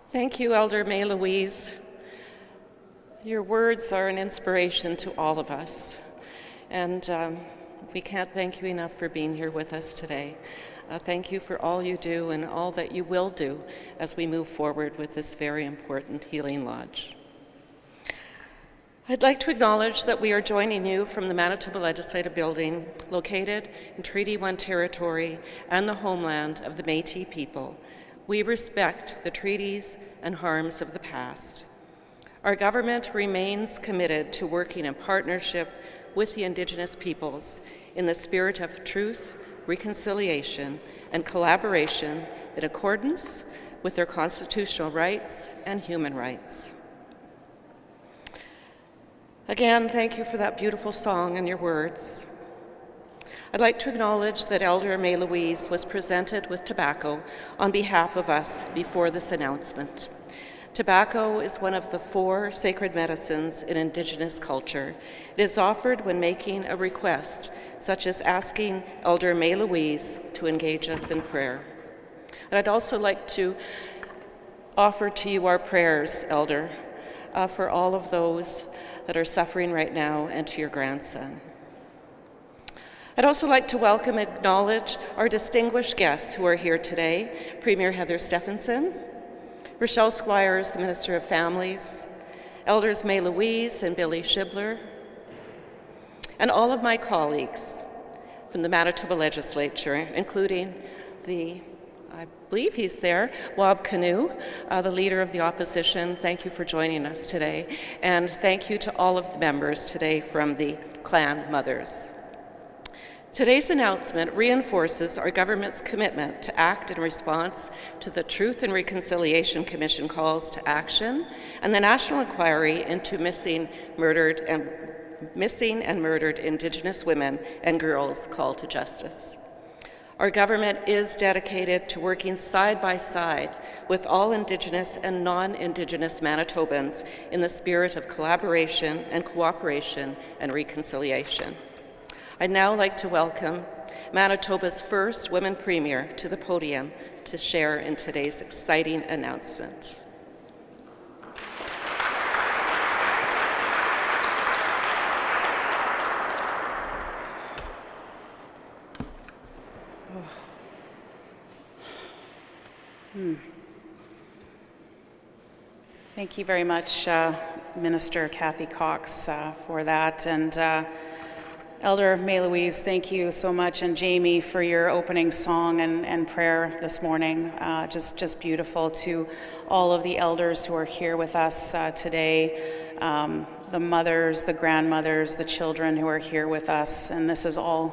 Thank you, Elder May Louise. Your words are an inspiration to all of us, and we can't thank you enough for being here with us today. Thank you for all you do and all that you will do as we move forward with this very important Healing Lodge. I'd like to acknowledge that we are joining you from the Manitoba Legislative Building, located in Treaty 1 territory and the homeland of the Métis people. We respect the treaties and harms of the past. Our government remains committed to working in partnership with the Indigenous peoples in the spirit of truth, reconciliation, and collaboration in accordance with their constitutional rights and human rights. Again, thank you for that beautiful song and your words. I'd like to acknowledge that Elder May Louise was presented with tobacco on behalf of us before this announcement. Tobacco is one of the 4 sacred medicines in Indigenous culture. It is offered when making a request, such as asking Elder May Louise to engage us in prayer. And I'd also like to offer to you our prayers, Elder, for all of those that are suffering right now and to your grandson. I'd also like to welcome and acknowledge our distinguished guests who are here today, Premier Heather Stefanson, Rochelle Squires, the Minister of Families, Elders May Louise and Billy Shibler, and all of my colleagues from the Manitoba Legislature, including I believe he's there, Wab Kinew, the Leader of the Opposition. Thank you for joining us today. And thank you to all of the members today from the Clan Mothers. Today's announcement reinforces our government's commitment to act in response to the Truth and Reconciliation Commission calls to action and the National Inquiry into missing and murdered Indigenous women and girls call to justice. Our government is dedicated to working side by side with all Indigenous and non-Indigenous Manitobans in the spirit of collaboration and cooperation and reconciliation. I'd now like to welcome Manitoba's first women premier to the podium to share in today's exciting announcement. Thank you very much, Minister Kathy Cox, for that. And Elder May Louise, thank you so much, and Jamie for your opening song and prayer this morning. Just beautiful. To all of the elders who are here with us today, the mothers, the grandmothers, the children who are here with us, and this is all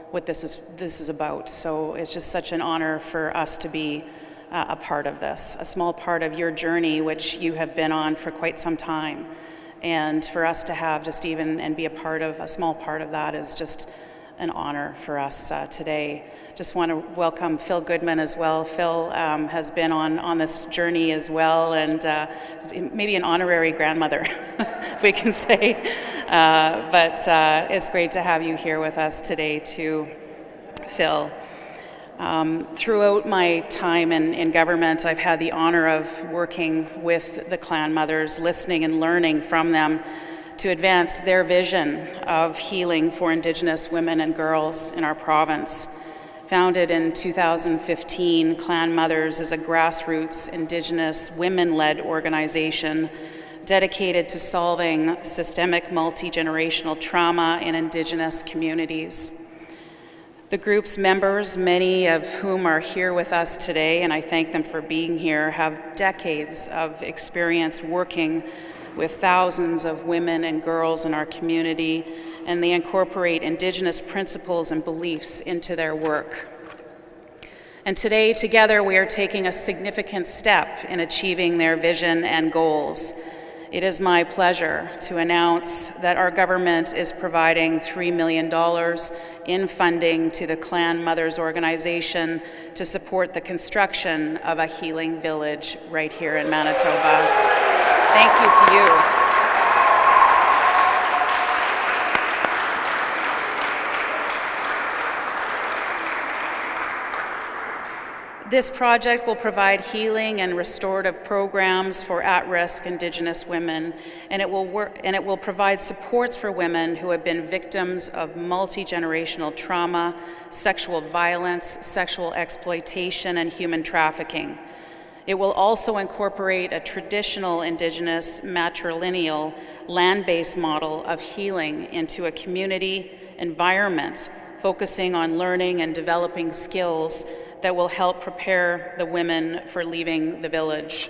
what this is about. So it's just such an honor for us to be a part of this, a small part of your journey, which you have been on for quite some time. And for us to have just even and be a part of a small part of that is just an honor for us today. Just want to welcome Phil Goodman as well. Phil has been on this journey as well, and maybe an honorary grandmother, if we can say. But it's great to have you here with us today too, Phil. Throughout my time in government, I've had the honor of working with the Clan Mothers, listening and learning from them to advance their vision of healing for Indigenous women and girls in our province. Founded in 2015, Clan Mothers is a grassroots Indigenous women-led organization dedicated to solving systemic multi-generational trauma in Indigenous communities. The group's members, many of whom are here with us today, and I thank them for being here, have decades of experience working with thousands of women and girls in our community, and they incorporate Indigenous principles and beliefs into their work. And today, together, we are taking a significant step in achieving their vision and goals. It is my pleasure to announce that our government is providing $3 million in funding to the Clan Mothers organization to support the construction of a healing village right here in Manitoba. Thank you to you. This project will provide healing and restorative programs for at-risk Indigenous women, and it will provide supports for women who have been victims of multi-generational trauma, sexual violence, sexual exploitation, and human trafficking. It will also incorporate a traditional Indigenous matrilineal land-based model of healing into a community environment, focusing on learning and developing skills that will help prepare the women for leaving the village.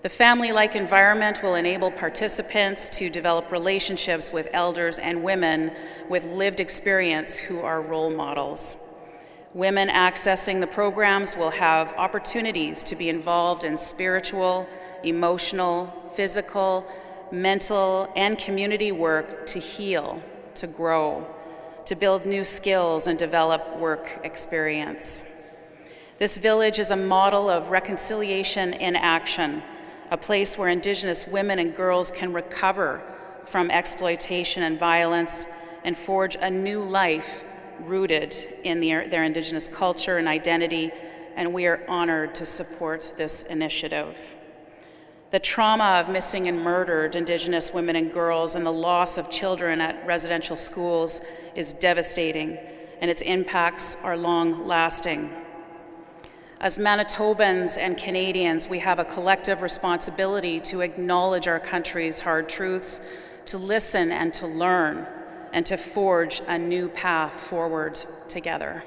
The family-like environment will enable participants to develop relationships with elders and women with lived experience who are role models. Women accessing the programs will have opportunities to be involved in spiritual, emotional, physical, mental, and community work to heal, to grow, to build new skills and develop work experience. This village is a model of reconciliation in action, a place where Indigenous women and girls can recover from exploitation and violence and forge a new life rooted in their Indigenous culture and identity, and we are honored to support this initiative. The trauma of missing and murdered Indigenous women and girls and the loss of children at residential schools is devastating, and its impacts are long-lasting. As Manitobans and Canadians, we have a collective responsibility to acknowledge our country's hard truths, to listen and to learn, and to forge a new path forward together.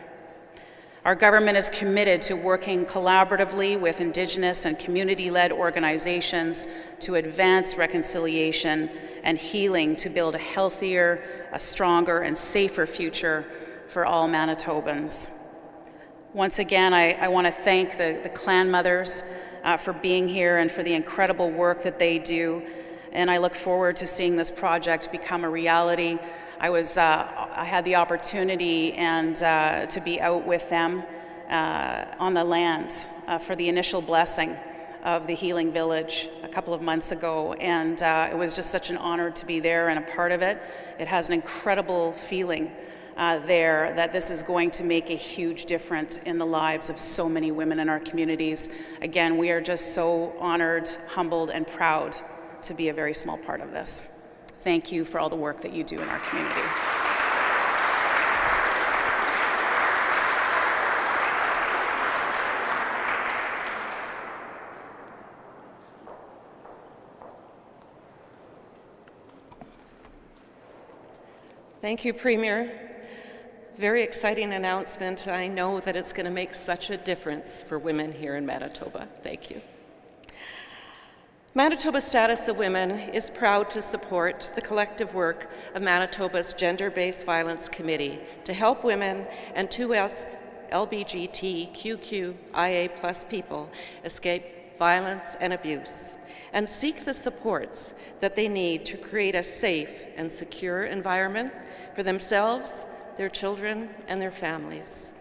Our government is committed to working collaboratively with Indigenous and community-led organizations to advance reconciliation and healing to build a healthier, a stronger, and safer future for all Manitobans. Once again, I want to thank the clan mothers for being here and for the incredible work that they do, and I look forward to seeing this project become a reality. I had the opportunity to be out with them on the land for the initial blessing of the Healing Village a couple of months ago, and it was just such an honor to be there and a part of it. It has an incredible feeling there that this is going to make a huge difference in the lives of so many women in our communities. Again, we are just so honored, humbled, and proud to be a very small part of this. Thank you for all the work that you do in our community. Thank you, Premier. Very exciting announcement. I know that it's going to make such a difference for women here in Manitoba. Thank you. Manitoba's Status of Women is proud to support the collective work of Manitoba's Gender-Based Violence Committee to help women and 2S LGBTQIA+ people escape violence and abuse and seek the supports that they need to create a safe and secure environment for themselves, their children, and their families.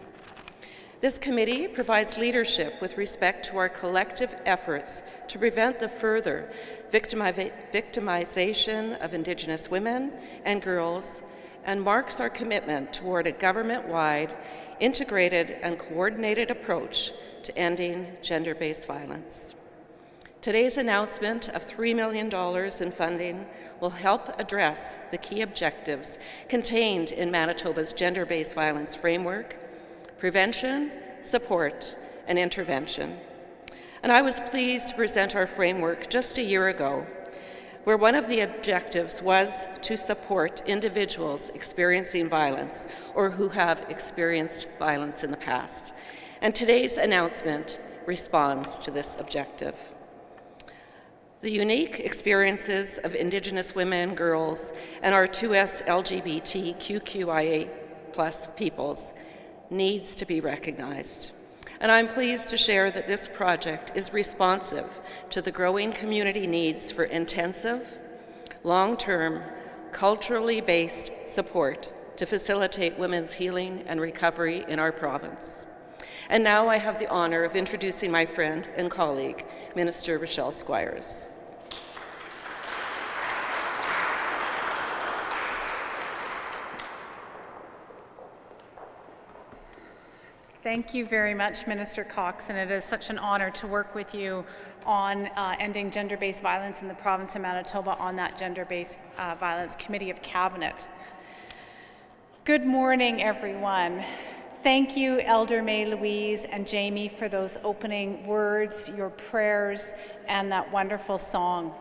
This committee provides leadership with respect to our collective efforts to prevent the further victimization of Indigenous women and girls and marks our commitment toward a government-wide, integrated and coordinated approach to ending gender-based violence. Today's announcement of $3 million in funding will help address the key objectives contained in Manitoba's gender-based violence framework: prevention, support, and intervention. And I was pleased to present our framework just a year ago, where one of the objectives was to support individuals experiencing violence or who have experienced violence in the past. And today's announcement responds to this objective. The unique experiences of Indigenous women, girls, and our 2S LGBTQIA+ peoples needs to be recognized. And I'm pleased to share that this project is responsive to the growing community needs for intensive, long-term, culturally based support to facilitate women's healing and recovery in our province. And now I have the honor of introducing my friend and colleague, Minister Rochelle Squires. Thank you very much, Minister Cox, and it is such an honor to work with you on ending gender-based violence in the province of Manitoba on that Gender-Based Violence Committee of Cabinet. Good morning, everyone. Thank you, Elder May Louise and Jamie, for those opening words, your prayers, and that wonderful song.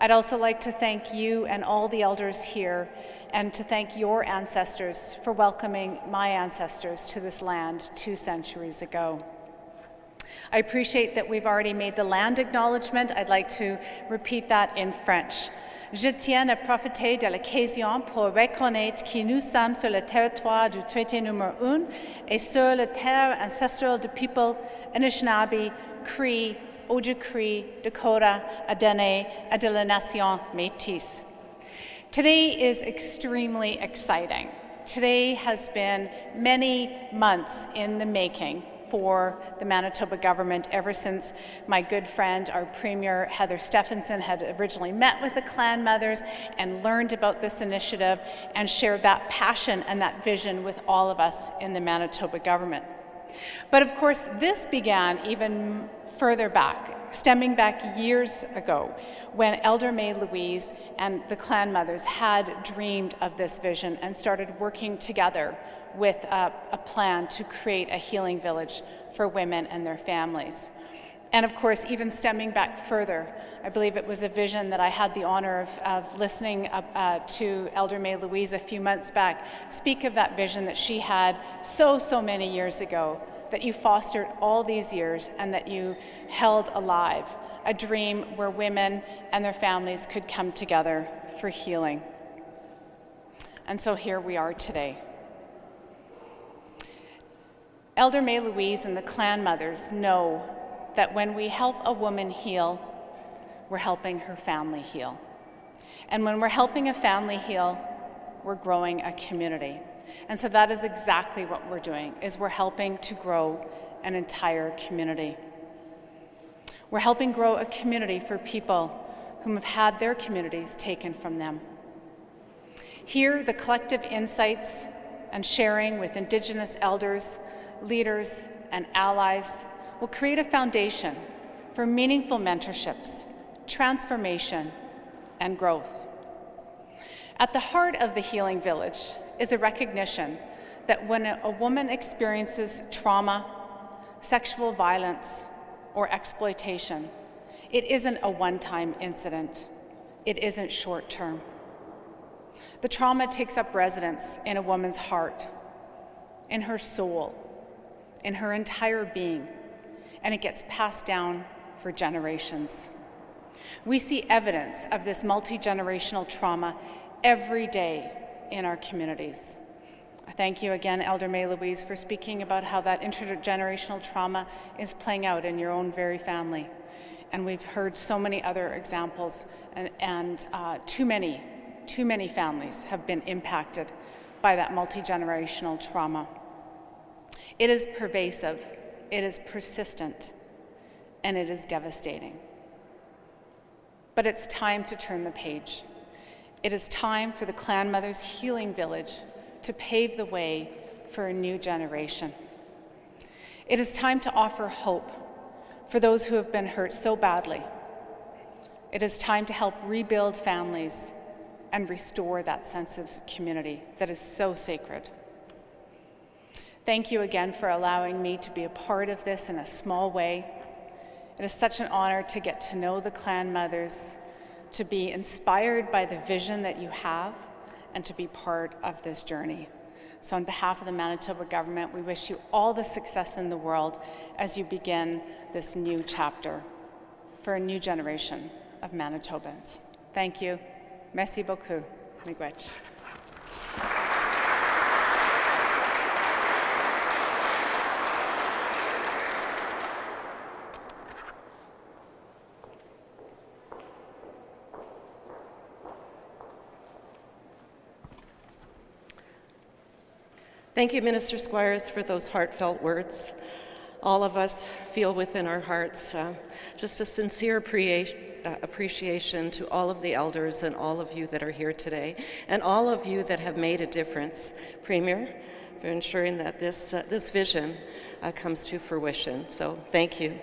I'd also like to thank you and all the elders here, and to thank your ancestors for welcoming my ancestors to this land 2 centuries ago. I appreciate that we've already made the land acknowledgement. I'd like to repeat that in French. Je tiens à profiter de l'occasion pour reconnaître que nous sommes sur le territoire du traité numéro 1 et sur le terre ancestral du people Anishinaabe, Cree, Ojibwe, Dakota, Dene, and de la Nation Métis. Today is extremely exciting. Today has been many months in the making for the Manitoba government ever since my good friend, our Premier Heather Stefanson, had originally met with the clan mothers and learned about this initiative and shared that passion and that vision with all of us in the Manitoba government. But of course, this began even further back, stemming back years ago, when Elder May Louise and the clan mothers had dreamed of this vision and started working together with a plan to create a healing village for women and their families. And of course, even stemming back further, I believe it was a vision that I had the honor of listening to Elder May Louise a few months back speak of that vision that she had so many years ago, that you fostered all these years and that you held alive, a dream where women and their families could come together for healing. And so here we are today. Elder May Louise and the clan mothers know that when we help a woman heal, we're helping her family heal. And when we're helping a family heal, we're growing a community. And so that is exactly what we're doing, is we're helping to grow an entire community. We're helping grow a community for people whom have had their communities taken from them. Here, the collective insights and sharing with Indigenous elders, leaders, and allies will create a foundation for meaningful mentorships, transformation, and growth. At the heart of the Healing Village is a recognition that when a woman experiences trauma, sexual violence, or exploitation, it isn't a one-time incident. It isn't short-term. The trauma takes up residence in a woman's heart, in her soul, in her entire being, and it gets passed down for generations. We see evidence of this multi-generational trauma every day in our communities. I thank you again, Elder May Louise, for speaking about how that intergenerational trauma is playing out in your own very family. And we've heard so many other examples, and too many families have been impacted by that multi-generational trauma. It is pervasive, it is persistent, and it is devastating. But it's time to turn the page. It is time for the Clan Mothers Healing Village to pave the way for a new generation. It is time to offer hope for those who have been hurt so badly. It is time to help rebuild families and restore that sense of community that is so sacred. Thank you again for allowing me to be a part of this in a small way. It is such an honor to get to know the Clan Mothers, to be inspired by the vision that you have, and to be part of this journey. So on behalf of the Manitoba government, we wish you all the success in the world as you begin this new chapter for a new generation of Manitobans. Thank you. Merci beaucoup. Miigwech. Thank you, Minister Squires, for those heartfelt words. All of us feel within our hearts just a sincere appreciation to all of the elders and all of you that are here today, and all of you that have made a difference. Premier, for ensuring that this vision comes to fruition. So thank you.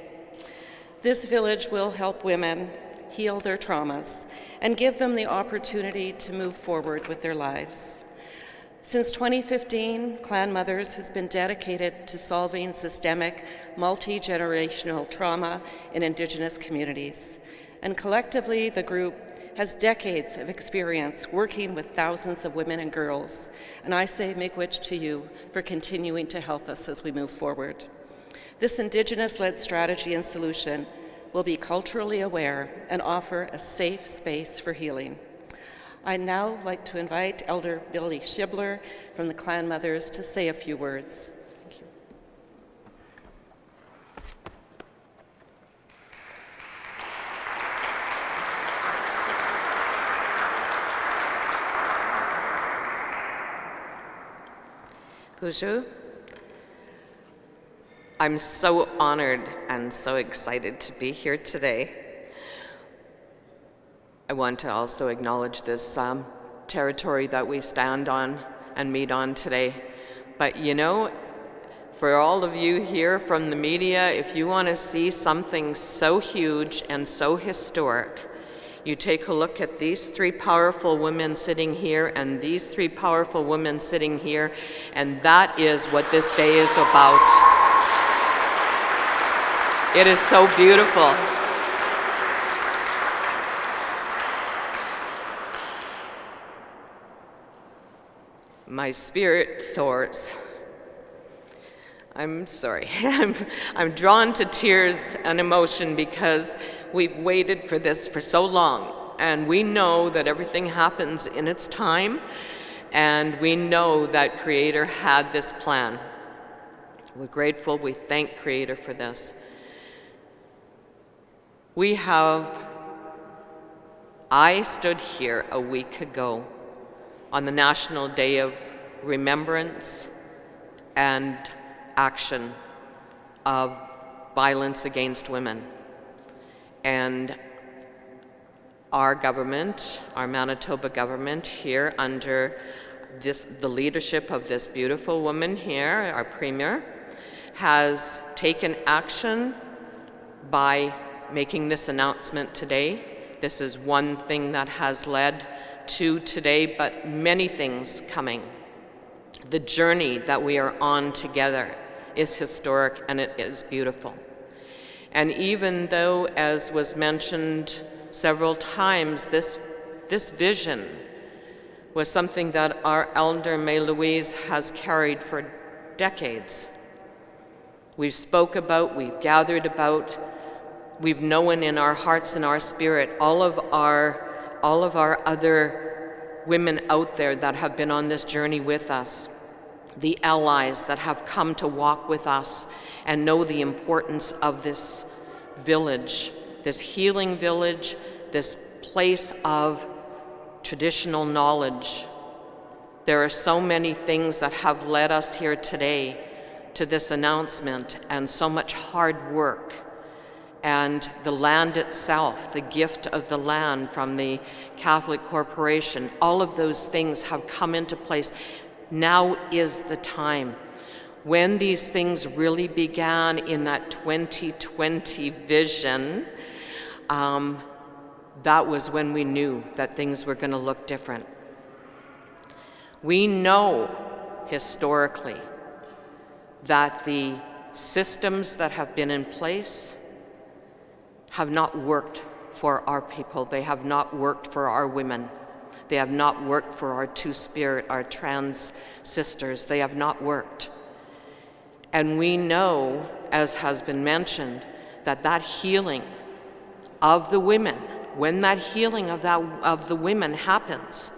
This village will help women heal their traumas and give them the opportunity to move forward with their lives. Since 2015, Clan Mothers has been dedicated to solving systemic, multi-generational trauma in Indigenous communities. And collectively, the group has decades of experience working with thousands of women and girls. And I say miigwech to you for continuing to help us as we move forward. This Indigenous-led strategy and solution will be culturally aware and offer a safe space for healing. I'd now like to invite Elder Billy Shibler from the Clan Mothers to say a few words. Thank you. Bonjour. I'm so honored and so excited to be here today. I want to also acknowledge this territory that we stand on and meet on today. But you know, for all of you here from the media, if you want to see something so huge and so historic, you take a look at these three powerful women sitting here and these three powerful women sitting here, and that is what this day is about. It is so beautiful. My spirit soars. I'm sorry. I'm drawn to tears and emotion because we've waited for this for so long, and we know that everything happens in its time, and we know that Creator had this plan. We're grateful. We thank Creator for this. I stood here a week ago on the National Day of Remembrance and Action of Violence Against Women. And our government, our Manitoba government here under the leadership of this beautiful woman here, our Premier, has taken action by making this announcement today. This is one thing that has led to today, but many things coming. The journey that we are on together is historic and it is beautiful. And even though, as was mentioned several times, this vision was something that our Elder May Louise has carried for decades. We've spoke about, we've gathered about, we've known in our hearts and our spirit all of our other women out there that have been on this journey with us, the allies that have come to walk with us and know the importance of this village, this healing village, this place of traditional knowledge. There are so many things that have led us here today to this announcement, and so much hard work. And the land itself, the gift of the land from the Catholic Corporation, all of those things have come into place. Now is the time. When these things really began in that 2020 vision, that was when we knew that things were going to look different. We know historically that the systems that have been in place have not worked for our people. They have not worked for our women. They have not worked for our Two-Spirit, our trans sisters. They have not worked. And we know, as has been mentioned, that that healing of the women, when that healing of the women happens,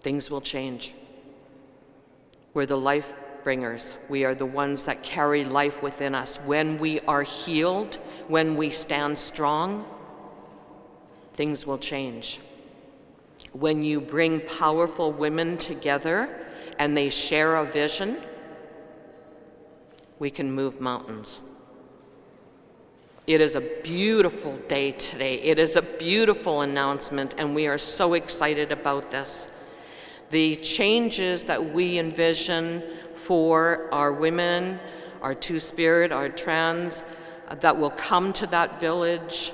things will change. We're the life bringers. We are the ones that carry life within us. When we are healed, when we stand strong, things will change. When you bring powerful women together and they share a vision, we can move mountains. It is a beautiful day today. It is a beautiful announcement, and we are so excited about this. The changes that we envision for our women, our Two-Spirit, our trans, that will come to that village,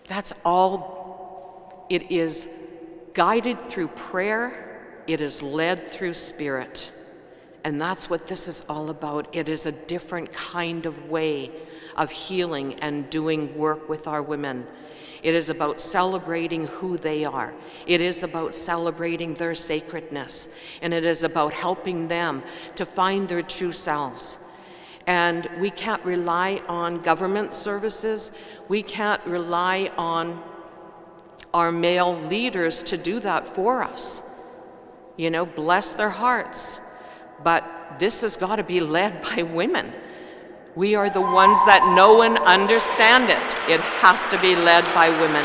that's all. It is guided through prayer, it is led through Spirit. And that's what this is all about. It is a different kind of way of healing and doing work with our women. It is about celebrating who they are. It is about celebrating their sacredness. And it is about helping them to find their true selves. And we can't rely on government services. We can't rely on our male leaders to do that for us. You know, bless their hearts. But this has got to be led by women. We are the ones that know and understand it. It has to be led by women.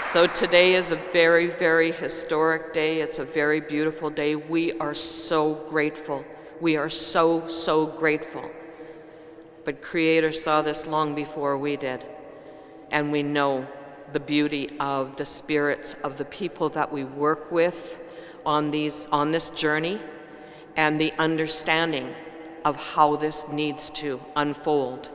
So today is a very, very historic day. It's a very beautiful day. We are so grateful. We are so, so grateful. But Creator saw this long before we did. And we know the beauty of the spirits of the people that we work with on this journey, and the understanding of how this needs to unfold.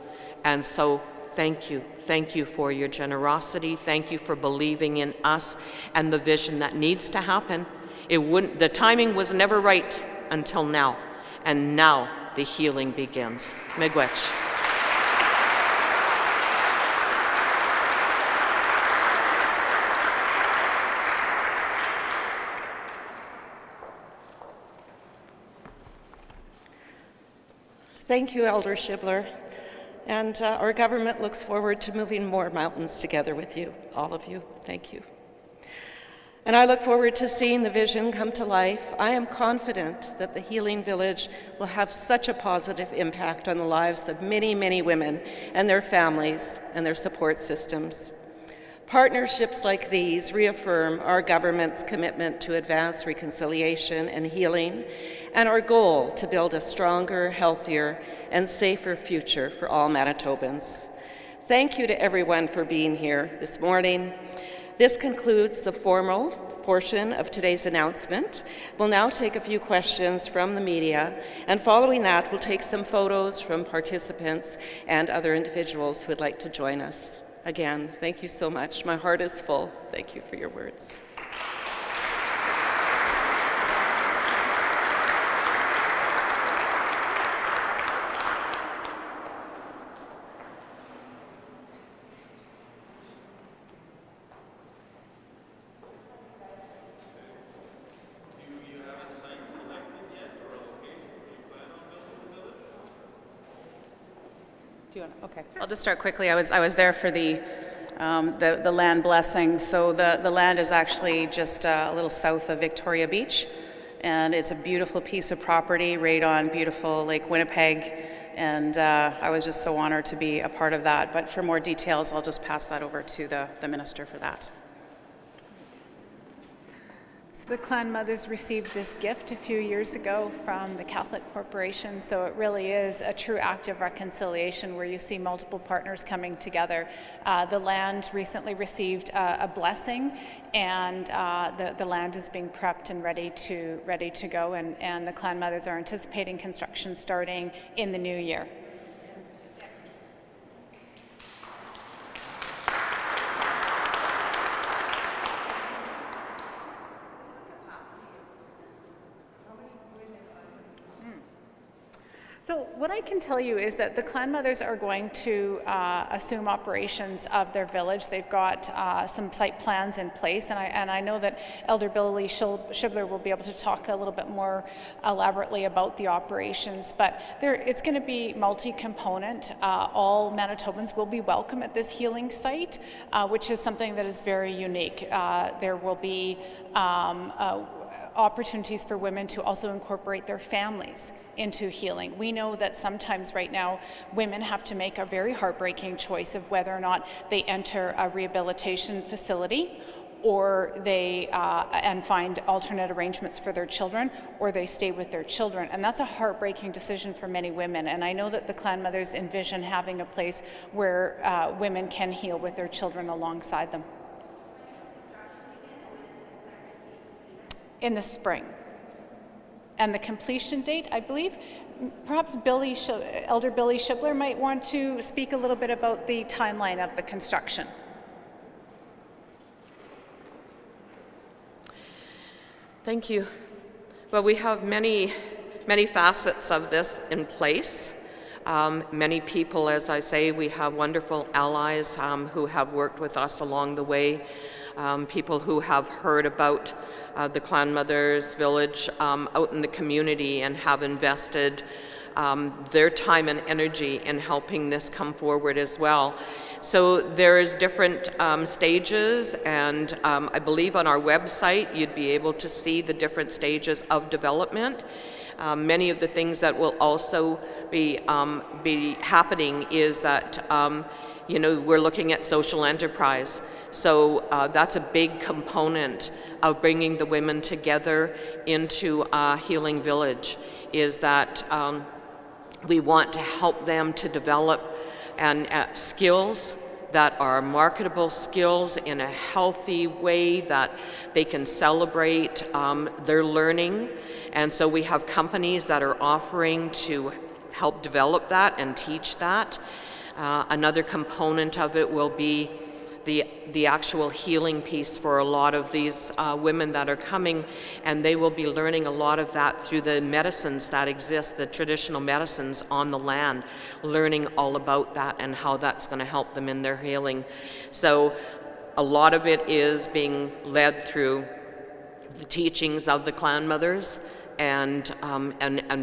And so thank you for your generosity. Thank you for believing in us and the vision that needs to happen. The timing was never right until now, and now the healing begins. Miigwech. Thank you, Elder Shibler. And our government looks forward to moving more mountains together with you, all of you. Thank you. And I look forward to seeing the vision come to life. I am confident that the Healing Village will have such a positive impact on the lives of many, many women and their families and their support systems. Partnerships like these reaffirm our government's commitment to advance reconciliation and healing, and our goal to build a stronger, healthier, and safer future for all Manitobans. Thank you to everyone for being here this morning. This concludes the formal portion of today's announcement. We'll now take a few questions from the media, and following that, we'll take some photos from participants and other individuals who would like to join us. Again, thank you so much. My heart is full. Thank you for your words. Okay, I'll just start quickly. I was there for the land blessing. So the land is actually just a little south of Victoria Beach, and it's a beautiful piece of property right on beautiful Lake Winnipeg, and I was just so honored to be a part of that. But for more details, I'll just pass that over to the minister for that. So the Clan Mothers received this gift a few years ago from the Catholic Corporation, so it really is a true act of reconciliation where you see multiple partners coming together. The land recently received a blessing, and the land is being prepped and ready to go, and the Clan Mothers are anticipating construction starting in the new year. So what I can tell you is that the Clan Mothers are going to assume operations of their village. They've got some site plans in place, and I know that Elder Billy Shibler will be able to talk a little bit more elaborately about the operations, but it's going to be multi-component. All Manitobans will be welcome at this healing site, which is something that is very unique. There will be opportunities for women to also incorporate their families into healing. We know that sometimes right now women have to make a very heartbreaking choice of whether or not they enter a rehabilitation facility, or they and find alternate arrangements for their children, or they stay with their children. And that's a heartbreaking decision for many women. And I know that the Clan Mothers envision having a place where women can heal with their children alongside them. in the spring. And the completion date, I believe, perhaps Elder Billy Shibler might want to speak a little bit about the timeline of the construction. Thank you. Well, we have many facets of this in place. Many people, as I say, we have wonderful allies who have worked with us along the way. People who have heard about the Clan Mothers Village out in the community and have invested their time and energy in helping this come forward as well. So there's different stages, and I believe on our website you'd be able to see the different stages of development. Many of the things that will also be happening is that we're looking at social enterprise. So that's a big component of bringing the women together into Healing Village, is that we want to help them to develop skills that are marketable skills in a healthy way, that they can celebrate their learning. And so we have companies that are offering to help develop that and teach that. Another component of it will be the actual healing piece for a lot of these women that are coming, and they will be learning a lot of that through the medicines that exist, the traditional medicines on the land, learning all about that and how that's going to help them in their healing. So a lot of it is being led through the teachings of the Clan Mothers, and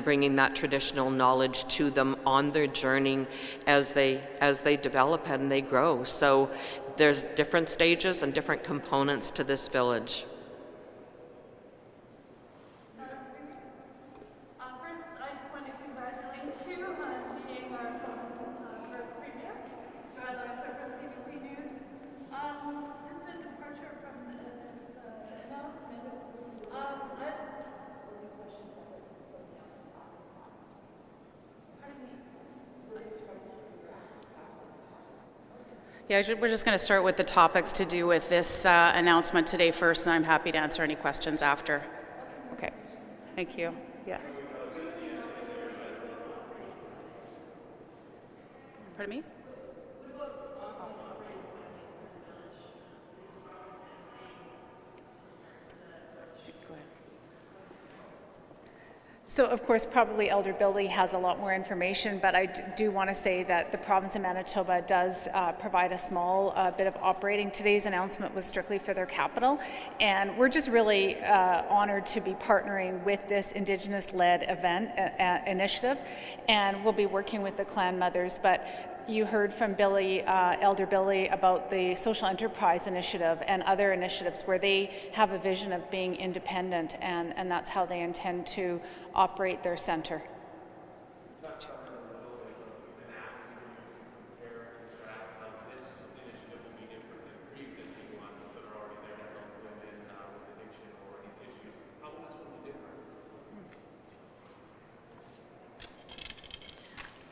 bringing that traditional knowledge to them on their journey as they develop and they grow. So there's different stages and different components to this village. First, I just want to congratulate you on being our province's first premier. Joanne Lyser from CBC News. Just a departure from this announcement. Yeah, we're just going to start with the topics to do with this announcement today first, and I'm happy to answer any questions after. Okay, thank you. Yeah. Pardon me? Go ahead. So, of course, probably Elder Billy has a lot more information, but I do want to say that the province of Manitoba does provide a small bit of operating. Today's announcement was strictly for their capital, and we're just really honored to be partnering with this Indigenous-led event initiative, and we'll be working with the Clan Mothers. But you heard from Billy, Elder Billy, about the Social Enterprise Initiative and other initiatives where they have a vision of being independent, and that's how they intend to operate their center.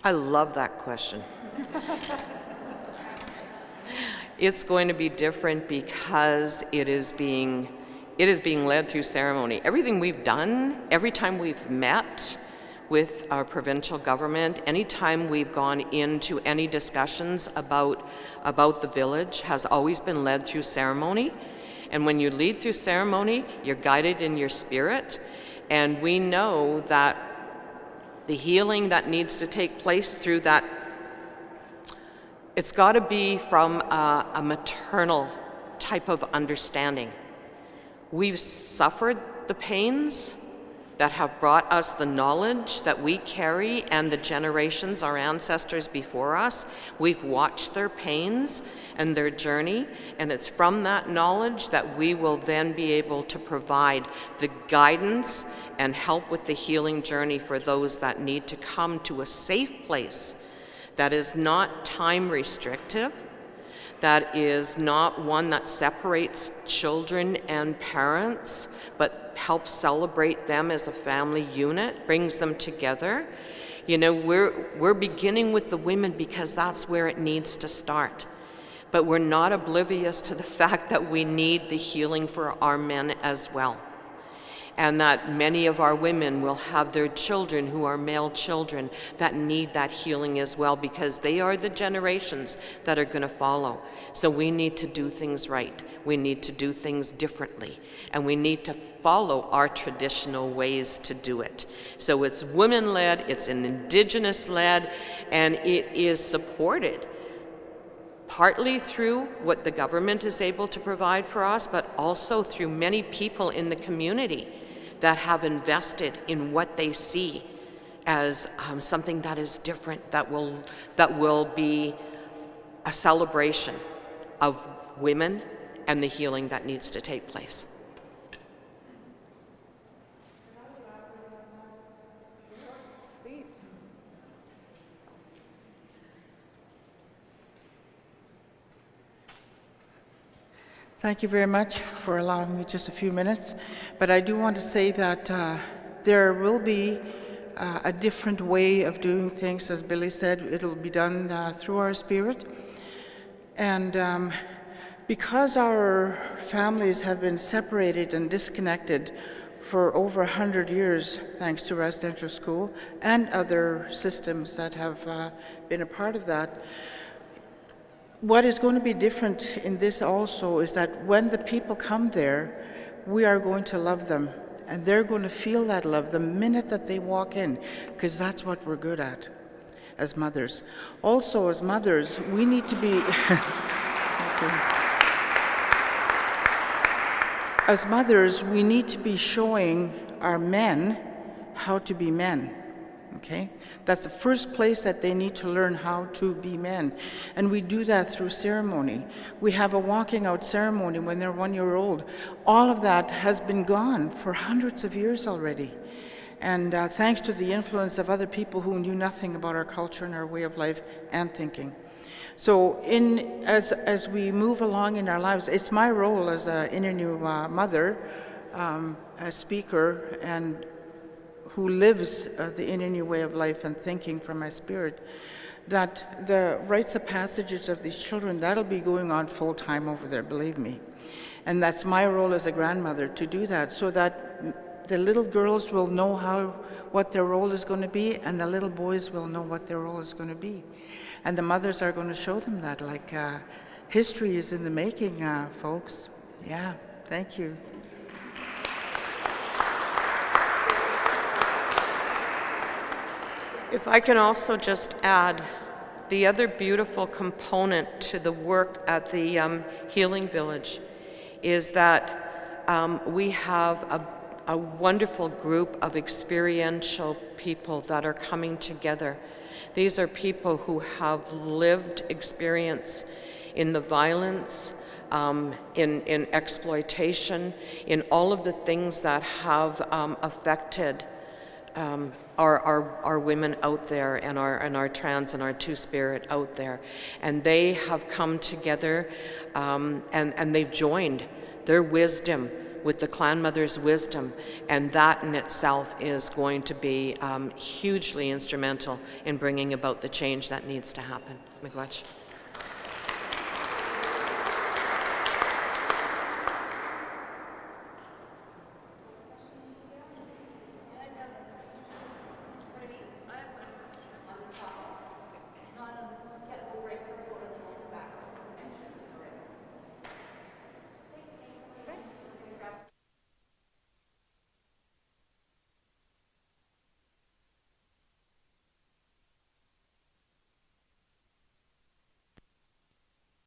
I love that question. It's going to be different because it is being led through ceremony. Everything we've done, every time we've met with our provincial government, anytime we've gone into any discussions about the village, has always been led through ceremony. And when you lead through ceremony, you're guided in your spirit. And we know that the healing that needs to take place through that, it's got to be from a maternal type of understanding. We've suffered the pains that have brought us the knowledge that we carry, and the generations, our ancestors before us. We've watched their pains and their journey, and it's from that knowledge that we will then be able to provide the guidance and help with the healing journey for those that need to come to a safe place that is not time restrictive, that is not one that separates children and parents, but helps celebrate them as a family unit, brings them together. You know, we're beginning with the women because that's where it needs to start. But we're not oblivious to the fact that we need the healing for our men as well. and that many of our women will have their children who are male children that need that healing as well, because they are the generations that are going to follow. So we need to do things right. We need to do things differently, and we need to follow our traditional ways to do it. So it's women-led, it's an Indigenous-led, and it is supported partly through what the government is able to provide for us, but also through many people in the community that have invested in what they see as something that is different, that will be a celebration of women and the healing that needs to take place. Thank you very much for allowing me just a few minutes. But I do want to say that there will be a different way of doing things. As Billy said, it will be done through our spirit. And because our families have been separated and disconnected for over 100 years, thanks to residential school and other systems that have been a part of that, what is going to be different in this also is that when the people come there, we are going to love them, and they're going to feel that love the minute that they walk in, because that's what we're good at as mothers. Also, as mothers, we need to be as mothers, we need to be showing our men how to be men. Okay? That's the first place that they need to learn how to be men. And we do that through ceremony. We have a walking out ceremony when they're 1 year old. All of that has been gone for hundreds of years already. And thanks to the influence of other people who knew nothing about our culture and our way of life and thinking. So as we move along in our lives, it's my role as an Innu mother, a speaker, and who lives the Innu way of life and thinking from my spirit, that the rites of passages of these children, that'll be going on full time over there, believe me. And that's my role as a grandmother, to do that, so that the little girls will know what their role is going to be, and the little boys will know what their role is going to be. And the mothers are going to show them that, like history is in the making, folks. Yeah, thank you. If I can also just add, the other beautiful component to the work at the Healing Village is that we have a wonderful group of experiential people that are coming together. These are people who have lived experience in the violence, in exploitation, in all of the things that have affected our women out there, and our trans and our two-spirit out there. And they have come together and they've joined their wisdom with the Clan Mother's wisdom, and that in itself is going to be hugely instrumental in bringing about the change that needs to happen. Miigwech.